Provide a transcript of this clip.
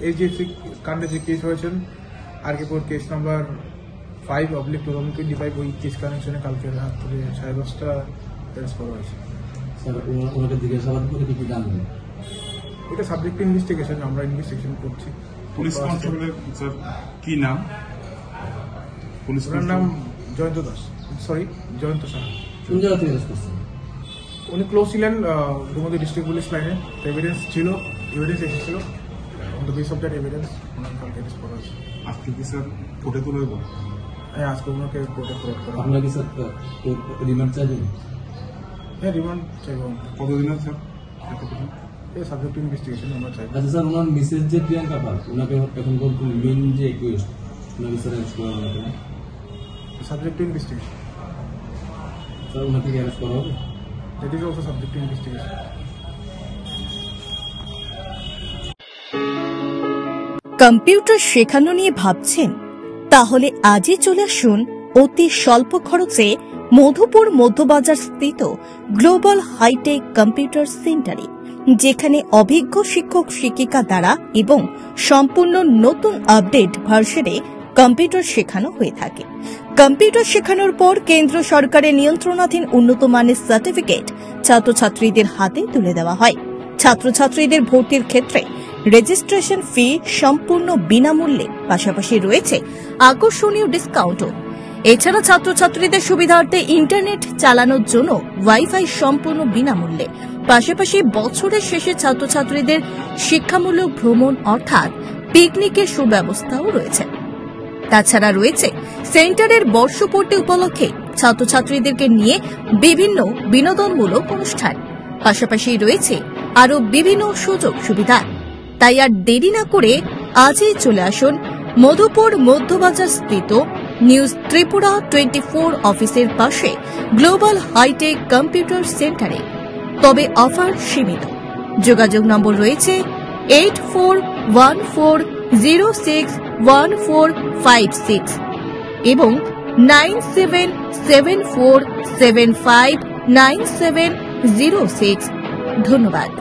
HDFC কাণ্ডে যে case হয়েছেন আরকেপুর কেস নাম্বার 5/2025 ওই কেস কানেকশনে কালকে রাত থেকে 10:30টা অ্যারেস্ট করা হয়েছে। স্যার ওনাকে জিজ্ঞাসাবাদ করে কি জানবেন? এটা সাবজেক্ট ইনভেস্টিগেশন, আমরা ইনভেস্টিগেশন করছি। পুলিশ কনস্টেবলের স্যার কি নাম? পুলিশ ওনার নাম জয়ন্ত দাস, জয়ন্ত সাহা। কোন জায়গা থেকে অ্যারেস্ট করছেন? উনি ক্লোজ ছিলেন ডুমুরিয়া ডিস্ট্রিক্ট পুলিশ লাইনে, এভিডেন্স ছিল, এভিডেন্স এসেছিল, on the base of that evidence ওনাকে কালকে অ্যারেস্ট করা হয়েছে। আজকে কি স্যার কোর্টে তুলব? হ্যাঁ, আজকে ওনাকে কোর্টে ফরওয়ার্ড করা। আপনারা কি স্যার রিমান্ড চাইবেন? হ্যাঁ, রিমান্ড চাইবো। কতদিনের স্যার? এই সাবজেক্ট ইনভেস্টিগেশন আমরা চাইবো। আচ্ছা স্যার, ওনার মিসেস যে প্রিয়াঙ্কা পাল, ওনাকে এখন বলতে মেন যে রিকোয়েস্ট ওনাকে স্যার অ্যারেস্ট করা হবে না? সাবজেক্ট ইনভেস্টিগেশন স্যার ওনাকে অ্যারেস্ট করা হবে? That is also subject investigation. Computer শেখানো নিয়ে ভাবছেন? তাহলে আজই চলে আসুন অতি স্বল্প খরচে মধুপুর মধ্যবাজার স্থিত গ্লোবাল হাইটেক কম্পিউটার সেন্টারে, যেখানে অভিজ্ঞ শিক্ষক শিক্ষিকা দ্বারা এবং সম্পূর্ণ নতুন আপডেট ভার্সনে কম্পিউটার শেখানো হয়ে থাকে। কম্পিউটার শেখানোর পর কেন্দ্র সরকারের নিয়ন্ত্রণাধীন উন্নত মানের সার্টিফিকেট ছাত্রছাত্রীদের হাতে তুলে দেওয়া হয়। ছাত্রছাত্রীদের ভর্তির ক্ষেত্রে রেজিস্ট্রেশন ফি সম্পূর্ণ বিনামূল্যে, পাশাপাশি রয়েছে আকর্ষণীয় ডিসকাউন্টও। এছাড়া ছাত্রছাত্রীদের সুবিধার্থে ইন্টারনেট চালানোর জন্য ওয়াইফাই সম্পূর্ণ বিনামূল্যে, পাশাপাশি বছরের শেষে ছাত্রছাত্রীদের শিক্ষামূলক ভ্রমণ অর্থাৎ পিকনিকের সুব্যবস্থাও রয়েছে। তাছাড়া রয়েছে সেন্টারের বর্ষপূর্তি উপলক্ষে ছাত্রছাত্রীদেরকে নিয়ে বিভিন্ন বিনোদনমূলক অনুষ্ঠান, পাশাপাশি রয়েছে আরও বিভিন্ন সুযোগ সুবিধা। তাই আর দেরি না করে আজই চলে আসুন মধুপুর মধ্যবাজার স্থিত নিউজ ত্রিপুরা 24 অফিসের পাশে গ্লোবাল হাইটেক কম্পিউটার সেন্টারে। তবে অফার সীমিত। যোগাযোগ নম্বর রয়েছে 8414061456 এবং 9774759706। ধন্যবাদ।